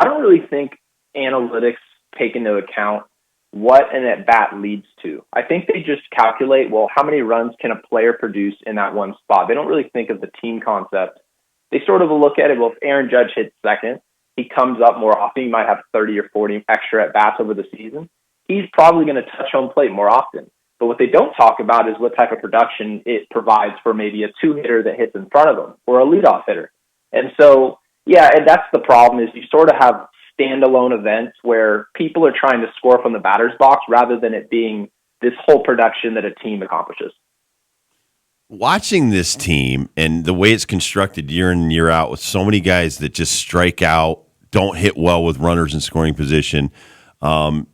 I don't really think analytics take into account what an at-bat leads to. I think they just calculate, well, how many runs can a player produce in that one spot? They don't really think of the team concept. They sort of look at it, well, if Aaron Judge hits second, he comes up more often. He might have 30 or 40 extra at-bats over the season. He's probably going to touch home plate more often. But what they don't talk about is what type of production it provides for maybe a two-hitter that hits in front of him or a leadoff hitter. And so, yeah, and that's the problem is you sort of have standalone events where people are trying to score from the batter's box rather than it being this whole production that a team accomplishes. Watching this team and the way it's constructed year in and year out with so many guys that just strike out, don't hit well with runners in scoring position, and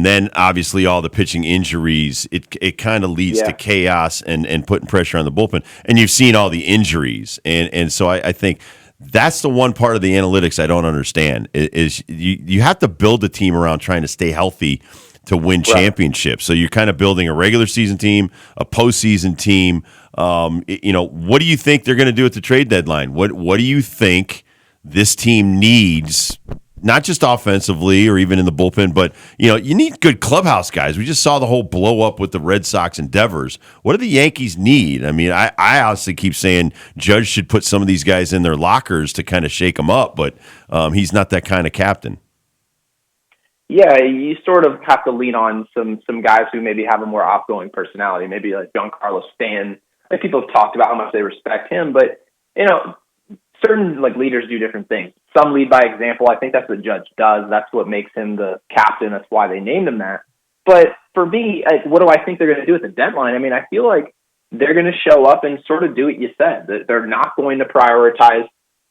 then obviously all the pitching injuries, it kind of leads to chaos and putting pressure on the bullpen. And you've seen all the injuries. And so I think that's the one part of the analytics I don't understand is you have to build a team around trying to stay healthy to win championships. So you're kind of building a regular season team, a postseason team. What do you think they're going to do at the trade deadline? What do you think this team needs? Not just offensively or even in the bullpen, but you need good clubhouse guys. We just saw the whole blow up with the Red Sox and Devers. What do the Yankees need? I mean, I honestly keep saying Judge should put some of these guys in their lockers to kind of shake them up, but he's not that kind of captain. Yeah, you sort of have to lean on some guys who maybe have a more outgoing personality, maybe like Giancarlo Stanton. Like people have talked about how much they respect him, but certain leaders do different things. Some lead by example. I think that's what Judge does. That's what makes him the captain. That's why they named him that. But for me, what do I think they're going to do at the deadline? I mean, I feel like they're going to show up and sort of do what you said. That they're not going to prioritize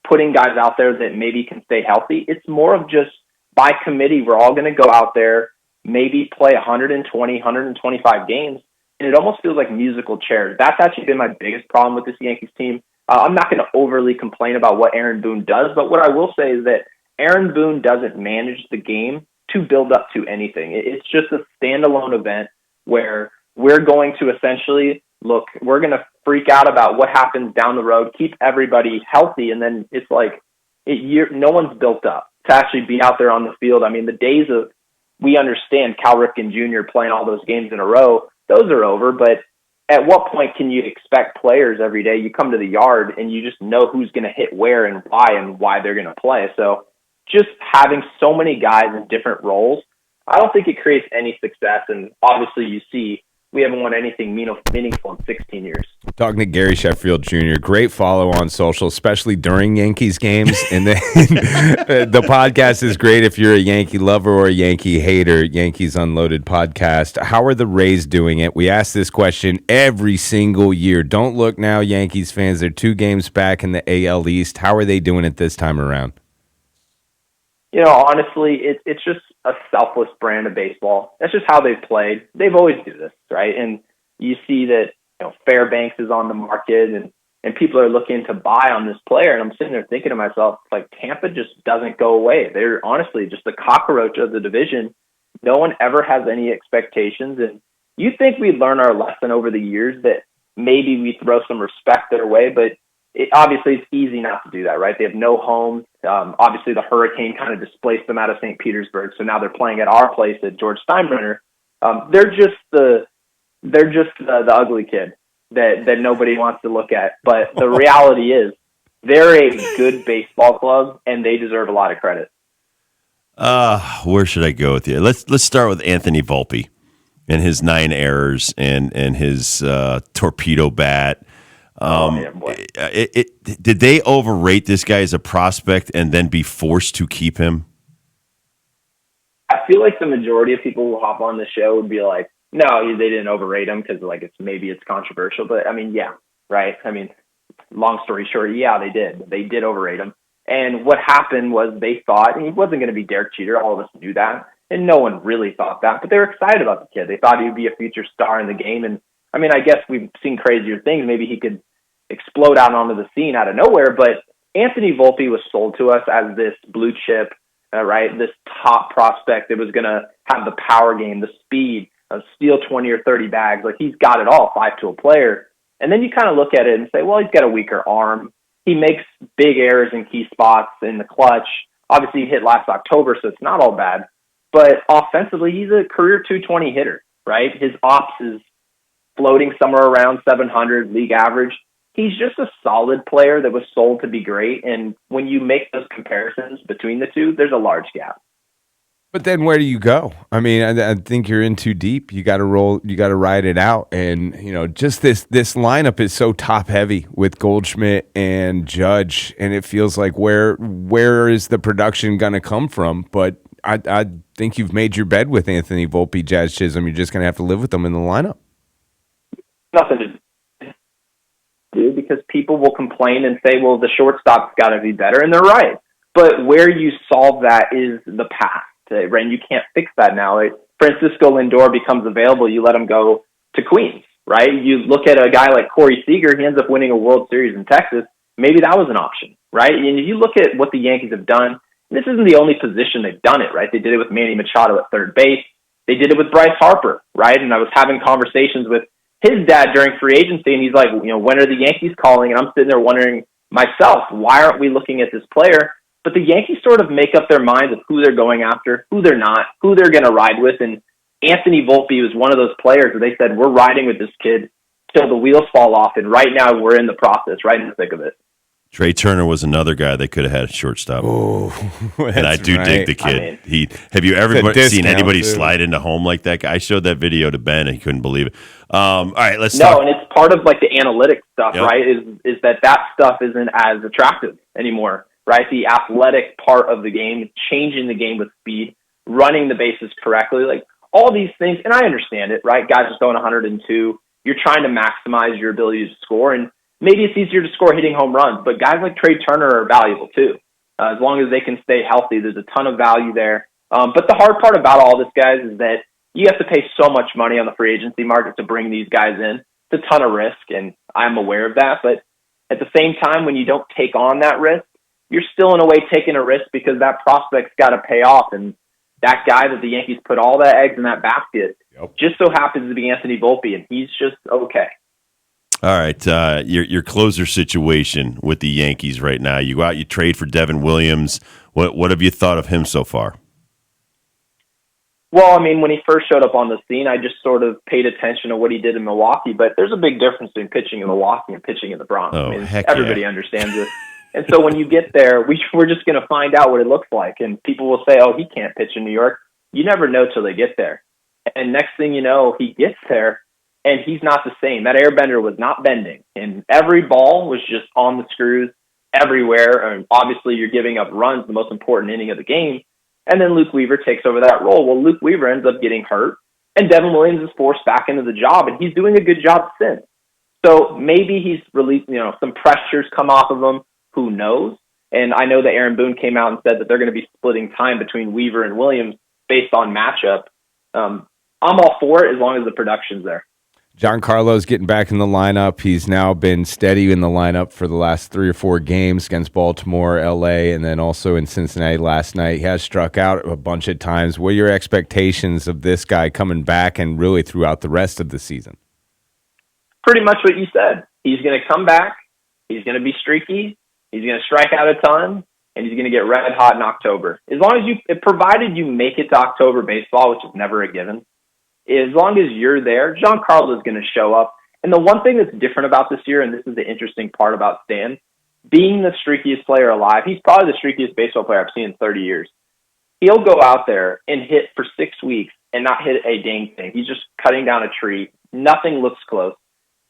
putting guys out there that maybe can stay healthy. It's more of just by committee, we're all going to go out there, maybe play 120, 125 games, and it almost feels like musical chairs. That's actually been my biggest problem with this Yankees team. I'm not going to overly complain about what Aaron Boone does, but what I will say is that Aaron Boone doesn't manage the game to build up to anything. It's just a standalone event where we're going to essentially, we're going to freak out about what happens down the road, keep everybody healthy, and then it's like no one's built up to actually be out there on the field. I mean, the days of, we understand Cal Ripken Jr. playing all those games in a row, those are over, but at what point can you expect players every day? You come to the yard and you just know who's going to hit where and why they're going to play. So just having so many guys in different roles, I don't think it creates any success. And obviously you see we haven't won anything meaningful in 16 years. Talking to Gary Sheffield Jr., great follow on social, especially during Yankees games. And then the podcast is great if you're a Yankee lover or a Yankee hater. Yankees Unloaded podcast. How are the Rays doing it? We ask this question every single year. Don't look now, Yankees fans. They're 2 games back in the AL East. How are they doing it this time around? Honestly, it's just a selfless brand of baseball. That's just how they've played. They've always do this, right? And you see that Fairbanks is on the market and people are looking to buy on this player. And I'm sitting there thinking to myself, Tampa just doesn't go away. They're honestly just the cockroach of the division. No one ever has any expectations. And you think we'd learn our lesson over the years that maybe we throw some respect their way, but obviously it's easy not to do that, right? They have no home. Obviously the hurricane kind of displaced them out of St. Petersburg. So now they're playing at our place at George Steinbrenner. They're just the ugly kid that nobody wants to look at. But the reality is they're a good baseball club and they deserve a lot of credit. Where should I go with you? Let's start with Anthony Volpe and his 9 errors and his torpedo bat. Did they overrate this guy as a prospect and then be forced to keep him? I feel like the majority of people who hop on the show would be like, no, they didn't overrate him because it's controversial. But I mean, yeah, right. I mean, long story short, yeah, they did. They did overrate him. And what happened was they thought, and he wasn't going to be Derek Jeter. All of us knew that. And no one really thought that. But they were excited about the kid. They thought he would be a future star in the game. And I mean, I guess we've seen crazier things. Maybe he could explode out onto the scene out of nowhere. But Anthony Volpe was sold to us as this blue chip, right? This top prospect that was going to have the power game, the speed, steal 20 or 30 bags. He's got it all, 5-tool player. And then you kind of look at it and say, well, he's got a weaker arm. He makes big errors in key spots in the clutch. Obviously, he hit last October, so it's not all bad. But offensively, he's a career 220 hitter, right? His ops is floating somewhere around 700 league average. He's just a solid player that was sold to be great. And when you make those comparisons between the two, there's a large gap. But then where do you go? I mean, I think you're in too deep. You got to roll. You got to ride it out. And just this lineup is so top heavy with Goldschmidt and Judge, and it feels like where is the production going to come from? But I think you've made your bed with Anthony Volpe, Jazz Chisholm. You're just going to have to live with them in the lineup. Nothing to do because people will complain and say, "Well, the shortstop's got to be better," and they're right. But where you solve that is the past. Right, and you can't fix that now. Francisco Lindor becomes available, you let him go to Queens, right? You look at a guy like Corey Seager, he ends up winning a World Series in Texas. Maybe that was an option, right? And you look at what the Yankees have done, this isn't the only position they've done it, right? They did it with Manny Machado at third base. They did it with Bryce Harper, right? And I was having conversations with his dad during free agency, and he's like, when are the Yankees calling? And I'm sitting there wondering myself, why aren't we looking at this player? But the Yankees sort of make up their minds of who they're going after, who they're not, who they're going to ride with. And Anthony Volpe was one of those players where they said, we're riding with this kid till the wheels fall off. And right now we're in the process, right in the thick of it. Trey Turner was another guy they could have had a shortstop. Oh, and I do dig the kid. Have you ever seen anybody slide into home like that guy? I showed that video to Ben and he couldn't believe it. All right, let's talk. And it's part of like the analytics stuff, right? Is that stuff isn't as attractive anymore. Right, the athletic part of the game, changing the game with speed, running the bases correctly, like all these things. And I understand it, right? Guys are throwing 102. You're trying to maximize your ability to score, and maybe it's easier to score hitting home runs. But guys like Trey Turner are valuable too. As long as they can stay healthy, there's a ton of value there. But the hard part about all this, guys, is that you have to pay so much money on the free agency market to bring these guys in. It's a ton of risk, and I'm aware of that. But at the same time, when you don't take on that risk, you're still in a way taking a risk because that prospect's got to pay off. And that guy that the Yankees put all their eggs in that basket just so happens to be Anthony Volpe, and he's just okay. All right, your closer situation with the Yankees right now. You go out, you trade for Devin Williams. What have you thought of him so far? Well, I mean, when he first showed up on the scene, I just sort of paid attention to what he did in Milwaukee. But there's a big difference between pitching in Milwaukee and pitching in the Bronx. Oh, I mean, heck everybody yeah. understands it. And so when you get there, we're just going to find out what it looks like. And people will say, oh, he can't pitch in New York. You never know till they get there. And next thing you know, he gets there, and he's not the same. That airbender was not bending. And every ball was just on the screws everywhere. And obviously, you're giving up runs, the most important inning of the game. And then Luke Weaver takes over that role. Well, Luke Weaver ends up getting hurt, and Devin Williams is forced back into the job, and he's doing a good job since. So maybe he's released, some pressures come off of him. Who knows? And I know that Aaron Boone came out and said that they're going to be splitting time between Weaver and Williams based on matchup. I'm all for it as long as the production's there. Giancarlo's getting back in the lineup. He's now been steady in the lineup for the last 3 or 4 games against Baltimore, L.A., and then also in Cincinnati last night. He has struck out a bunch of times. What are your expectations of this guy coming back and really throughout the rest of the season? Pretty much what you said. He's going to come back. He's going to be streaky. He's going to strike out a ton, and he's going to get red hot in October. As long as provided you make it to October baseball, which is never a given, as long as you're there, Giancarlo is going to show up. And the one thing that's different about this year, and this is the interesting part about Stan, being the streakiest player alive, he's probably the streakiest baseball player I've seen in 30 years. He'll go out there and hit for 6 weeks and not hit a dang thing. He's just cutting down a tree. Nothing looks close.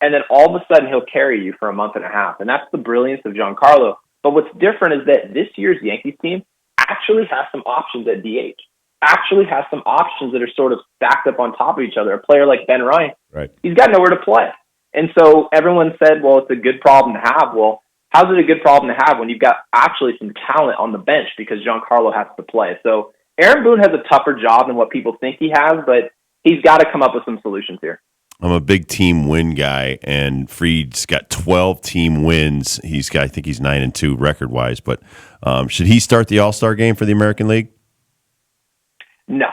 And then all of a sudden, he'll carry you for a month and a half. And that's the brilliance of Giancarlo. But what's different is that this year's Yankees team actually has some options at DH, actually has some options that are sort of stacked up on top of each other. A player like Ben Ryan, right? He's got nowhere to play. And so everyone said, well, it's a good problem to have. Well, how's it a good problem to have when you've got actually some talent on the bench because Giancarlo has to play? So Aaron Boone has a tougher job than what people think he has, but he's got to come up with some solutions here. I'm a big team win guy, and Fried's got 12 team wins. I think he's 9-2 record wise. But should he start the All-Star game for the American League? No,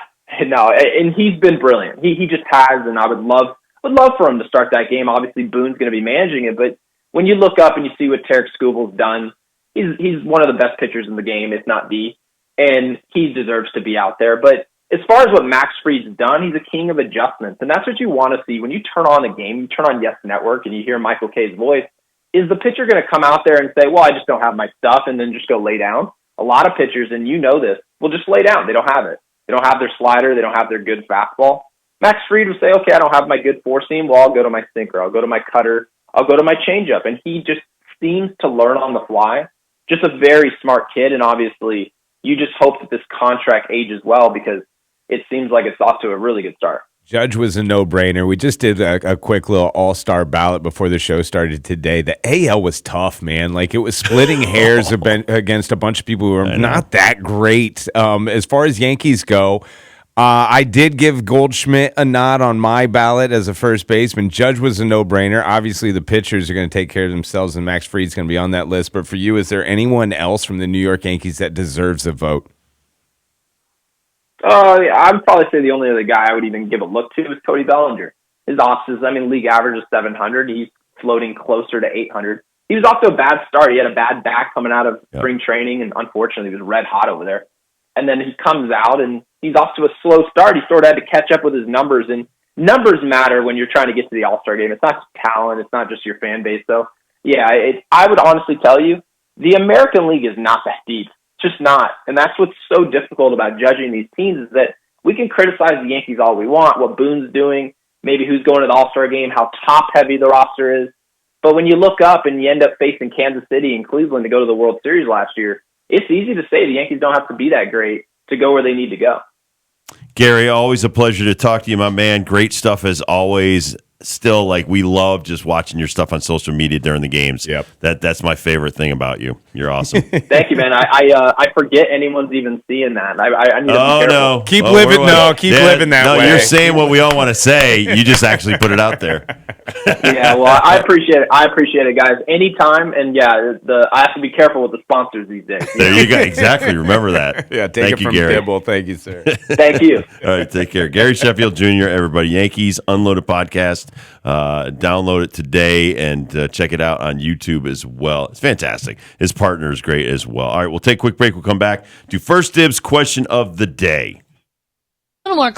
and he's been brilliant. He just has, and I would love for him to start that game. Obviously, Boone's going to be managing it, but when you look up and you see what Tarek Skubal's done, he's one of the best pitchers in the game, if not the. and he deserves to be out there. But as far as what Max Fried's done, he's a king of adjustments, and that's what you want to see. When you turn on a game, you turn on Yes Network, and you hear Michael K's voice, is the pitcher going to come out there and say, well, I just don't have my stuff, and then just go lay down? A lot of pitchers, and you know this, will just lay down. They don't have it. They don't have their slider. They don't have their good fastball. Max Fried would say, okay, I don't have my good four-seam. Well, I'll go to my sinker. I'll go to my cutter. I'll go to my changeup. And he just seems to learn on the fly. Just a very smart kid, and obviously you just hope that this contract ages well because it seems like it's off to a really good start. Judge was a no-brainer. We just did a quick little all-star ballot before the show started today. The AL was tough, man. Like, it was splitting hairs against a bunch of people who are not that great. As far as Yankees go, I did give Goldschmidt a nod on my ballot as a first baseman. Judge was a no-brainer. Obviously, the pitchers are going to take care of themselves, and Max Fried's going to be on that list. But for you, is there anyone else from the New York Yankees that deserves a vote? Yeah, I'd probably say the only other guy I would even give a look to is Cody Bellinger. His offs, league average is 700. He's floating closer to 800. He was off to a bad start. He had a bad back coming out of spring training, and unfortunately, he was red hot over there. And then he comes out, and he's off to a slow start. He sort of had to catch up with his numbers, and numbers matter when you're trying to get to the All-Star game. It's not just talent. It's not just your fan base. So, yeah, I would honestly tell you, the American League is not that deep. It's just not. And that's what's so difficult about judging these teams is that we can criticize the Yankees all we want, what Boone's doing, maybe who's going to the All-Star game, how top-heavy the roster is. But when you look up and you end up facing Kansas City and Cleveland to go to the World Series last year, it's easy to say the Yankees don't have to be that great to go where they need to go. Gary, always a pleasure to talk to you, my man. Great stuff as always. Still, we love just watching your stuff on social media during the games. Yep. That's my favorite thing about you. You're awesome. Thank you, man. I forget anyone's even seeing that. I need to be careful. No. Keep living that way. No, you're saying what we all want to say. You just actually put it out there. Yeah, well, I appreciate it. I appreciate it, guys. Anytime, and I have to be careful with the sponsors these days. There you go. Exactly. Remember that. Yeah, Thank you, Gary. Dibble. Thank you, sir. Thank you. All right, take care. Gary Sheffield Jr., everybody. Yankees Unloaded Podcast. Download it today and check it out on YouTube as well. It's fantastic. His partner is great as well. All right, we'll take a quick break. We'll come back to First Dibs question of the day. A little more